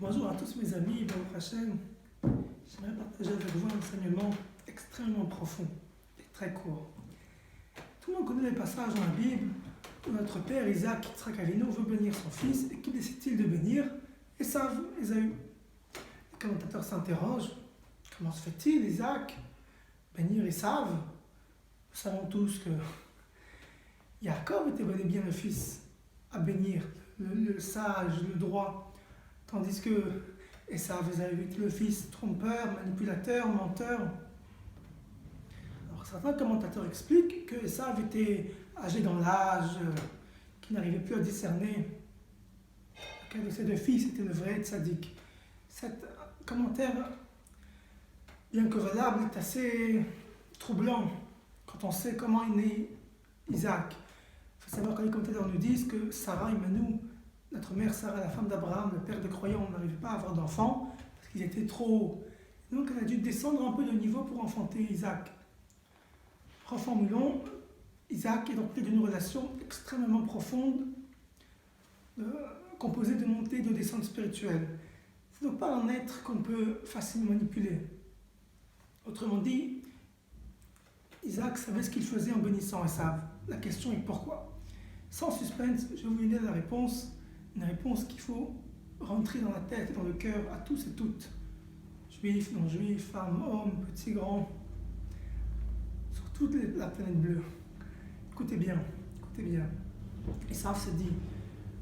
Bonjour à tous mes amis, Baruch Hashem. J'aimerais partager avec vous un enseignement extrêmement profond et très court. Tout le monde connaît les passages dans la Bible où notre père Isaac, Yitzhak Avinu, veut bénir son fils et qui décide-t-il de bénir Esav, Ésaü. Les commentateurs s'interrogent, comment se fait-il, Isaac, bénir Esav? Nous savons tous que Jacob était bel et bien le fils à bénir, le sage, le droit. Tandis que Esav, Ésaü était le fils trompeur, manipulateur, menteur. Alors certains commentateurs expliquent que Esav était âgé dans l'âge, qu'il n'arrivait plus à discerner lequel de ses deux fils était le vrai tzaddik. Cet commentaire, bien que valable, est assez troublant quand on sait comment est né Isaac. Il faut savoir que les commentateurs nous disent que Sarah et Manou, notre mère Sarah, la femme d'Abraham, le père des croyants, n'arrivait pas à avoir d'enfants parce qu'ils étaient trop hauts. Donc elle a dû descendre un peu de niveau pour enfanter Isaac. Reformulons, Isaac est donc d'une relation extrêmement profonde, composée de montées et de descentes spirituelles. Ce n'est donc pas un être qu'on peut facilement manipuler. Autrement dit, Isaac savait ce qu'il faisait en bénissant Esav. La question est pourquoi? Sans suspense, je vais vous donner la réponse. Une réponse qu'il faut rentrer dans la tête et dans le cœur à tous et toutes, juifs, non-juifs, femmes, hommes, petits, grands, sur toute la planète bleue. Écoutez bien. Esav se dit,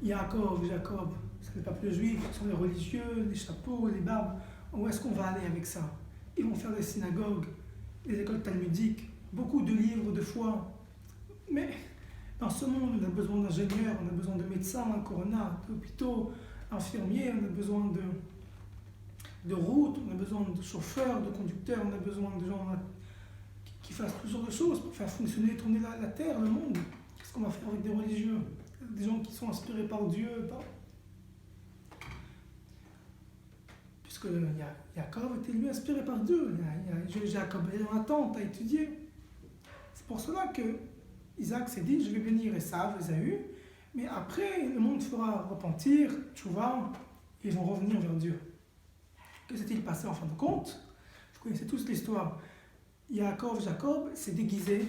Jacob, ce n'est pas plus juif, ce sont les religieux, les chapeaux, les barbes. Où est-ce qu'on va aller avec ça? Ils vont faire des synagogues, des écoles talmudiques, beaucoup de livres de foi. Mais dans ce monde, on a besoin d'ingénieurs, on a besoin de médecins, un corona, d'hôpitaux, d'infirmiers, on a besoin de routes, on a besoin de chauffeurs, de conducteurs, on a besoin de gens qui fassent toutes sortes de choses pour faire fonctionner, tourner la terre, le monde. Qu'est-ce qu'on va faire avec des religieux? Des gens qui sont inspirés par Dieu, puisque Jacob était lui inspiré par Dieu. Jacob est dans la tente à étudier. C'est pour cela que Isaac s'est dit, je vais bénir Esav, Ésaü, mais après, le monde fera repentir, tchouva, et ils vont revenir vers Dieu. Que s'est-il passé en fin de compte? Vous connaissez tous l'histoire. Jacob s'est déguisé,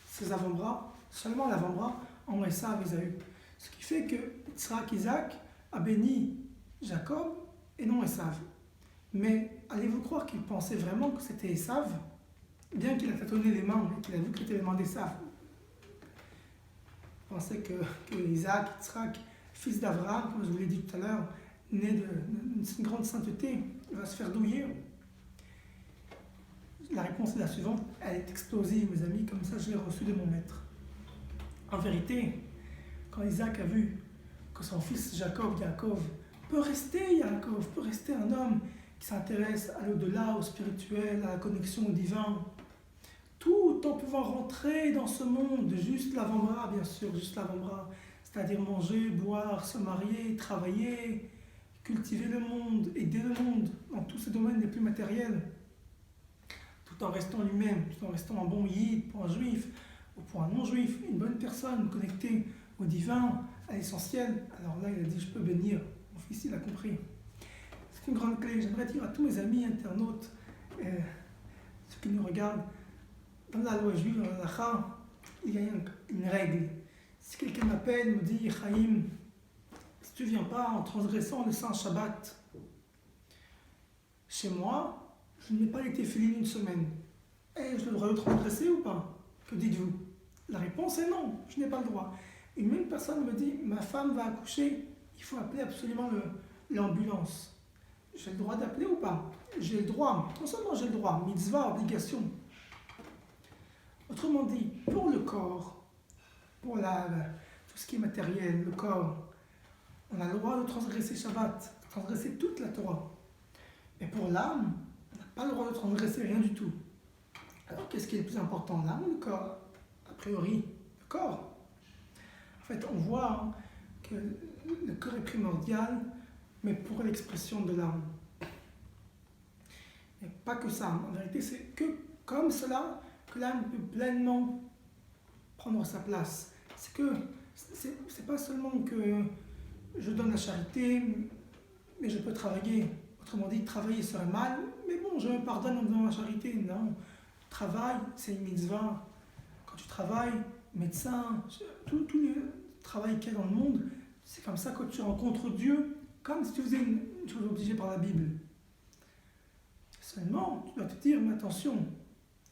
ses avant-bras, seulement l'avant-bras, en Esav, Ésaü. Ce qui fait que Isaac a béni Jacob et non Esav. Mais allez-vous croire qu'il pensait vraiment que c'était Esav, bien qu'il a tâtonné les mains et qu'il a vu que c'était les mains d'Esav? Pensait que Isaac, Yitzhak, fils d'Abraham, comme je vous l'ai dit tout à l'heure, né d'une grande sainteté, il va se faire douiller. La réponse est la suivante, elle est explosive, mes amis, comme ça je l'ai reçue de mon maître. En vérité, quand Isaac a vu que son fils Jacob peut rester un homme qui s'intéresse à l'au-delà, au spirituel, à la connexion au divin, tout en pouvant rentrer dans ce monde, juste l'avant-bras, bien sûr, juste l'avant-bras, c'est-à-dire manger, boire, se marier, travailler, cultiver le monde, aider le monde dans tous ces domaines les plus matériels, tout en restant lui-même, tout en restant un bon yid pour un juif ou pour un non-juif, une bonne personne connectée au divin, à l'essentiel. Alors là, il a dit, je peux bénir. Mon fils, il a compris. C'est une grande clé. J'aimerais dire à tous mes amis internautes, ceux qui nous regardent, dans la loi juive, dans la halakha, il y a une règle. Si quelqu'un m'appelle, me dit, Chaim, si tu ne viens pas en transgressant le saint Shabbat, chez moi, je n'ai pas été félin une semaine. Ai-je le droit de transgresser ou pas? Que dites-vous? La réponse est non, je n'ai pas le droit. Une même personne me dit, ma femme va accoucher, il faut appeler absolument l'ambulance. J'ai le droit d'appeler ou pas? J'ai le droit, non seulement j'ai le droit, mitzvah, obligation. Autrement dit, pour le corps, pour tout ce qui est matériel, le corps, on a le droit de transgresser Shabbat, de transgresser toute la Torah. Mais pour l'âme, on n'a pas le droit de transgresser rien du tout. Alors qu'est-ce qui est le plus important, l'âme ou le corps? A priori, le corps. En fait, on voit que le corps est primordial, mais pour l'expression de l'âme. Et pas que ça. En vérité, c'est que comme cela que l'âme peut pleinement prendre sa place. C'est pas seulement que je donne la charité, mais je peux travailler. Autrement dit, travailler serait mal, mais bon, je me pardonne en faisant la charité. Non, travail, c'est une mitzvah. Quand tu travailles, médecin, tout le travail qu'il y a dans le monde, c'est comme ça que tu rencontres Dieu, comme si tu faisais une chose obligée par la Bible. Seulement, tu dois te dire, mais attention,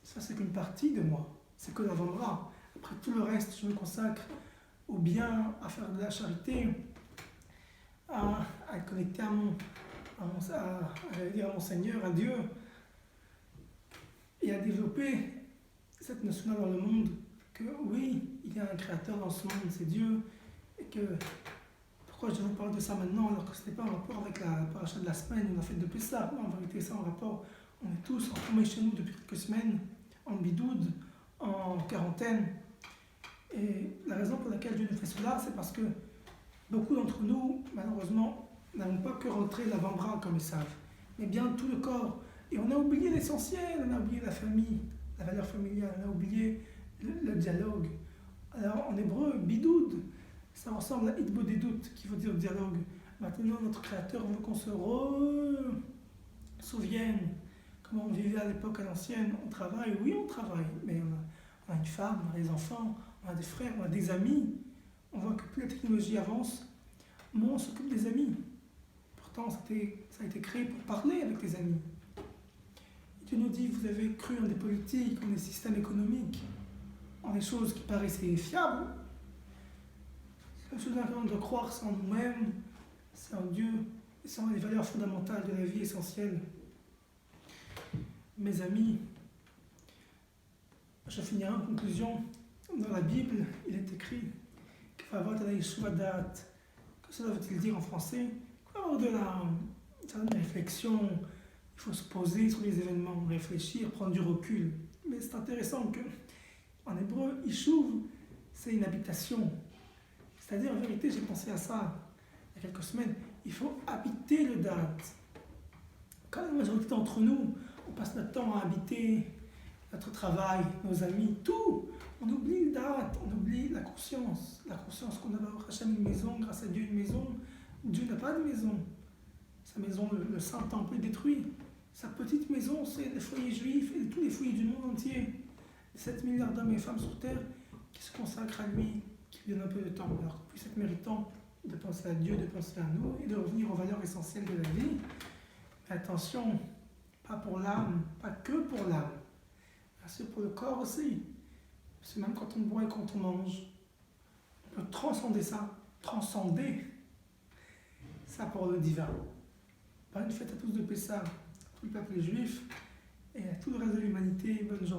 ça c'est qu'une partie de moi, c'est que l'avant-bras. Après tout le reste, je me consacre au bien, à faire de la charité, à être connecté à mon Seigneur, à Dieu, et à développer cette notion-là dans le monde, que oui, il y a un créateur dans ce monde, c'est Dieu, et que pourquoi je vous parle de ça maintenant alors que ce n'est pas en rapport avec la paracha de la semaine ou la fête de Pessah. En vérité, c'est en rapport, on est tous enfermés chez nous depuis quelques semaines, en bidoud, en quarantaine. Et la raison pour laquelle Dieu nous fait cela, c'est parce que beaucoup d'entre nous, malheureusement, n'avons pas que rentrer l'avant-bras comme ils savent, mais bien tout le corps. Et on a oublié l'essentiel, on a oublié la famille, la valeur familiale, on a oublié le dialogue. Alors en hébreu, bidoud, ça ressemble à Hitbodedut, qui veut dire dialogue. Maintenant, notre Créateur veut qu'on se souvienne comment on vivait à l'époque à l'ancienne. On travaille, oui, on travaille, mais on a une femme, on a des enfants, on a des frères, on a des amis. On voit que plus la technologie avance, moins on s'occupe des amis. Pourtant, ça a été créé pour parler avec les amis. Dieu nous dit, vous avez cru en des politiques, en des systèmes économiques, en des choses qui paraissaient fiables. La chose importante de croire, c'est en nous-mêmes, c'est en Dieu, et c'est en les valeurs fondamentales de la vie essentielle. Mes amis, je finirai en conclusion. Dans la Bible, il est écrit que cela veut-il dire en français? Il faut avoir de la réflexion, il faut se poser sur les événements, réfléchir, prendre du recul. Mais c'est intéressant que, en hébreu, Ishuv, c'est une habitation. C'est-à-dire, en vérité, j'ai pensé à ça il y a quelques semaines, il faut habiter le date. Quand la majorité d'entre nous, on passe notre temps à habiter notre travail, nos amis, tout. On oublie le date, on oublie la conscience. La conscience qu'on a d'avoir Hachem une maison, grâce à Dieu une maison. Dieu n'a pas de maison. Sa maison, le Saint-Temple, est détruit. Sa petite maison, c'est les foyers juifs et tous les foyers du monde entier. 7 milliards d'hommes et femmes sur terre qui se consacrent à lui, qui lui donnent un peu de temps. Alors, puisse être méritant de penser à Dieu, de penser à nous et de revenir aux valeurs essentielles de la vie. Mais attention, pas pour l'âme, pas que pour l'âme. C'est pour le corps aussi. C'est même quand on boit et quand on mange. On peut transcender ça. Transcender ça pour le divin. Bonne fête à tous de Pessah, à tout le peuple juif et à tout le reste de l'humanité. Bonne journée.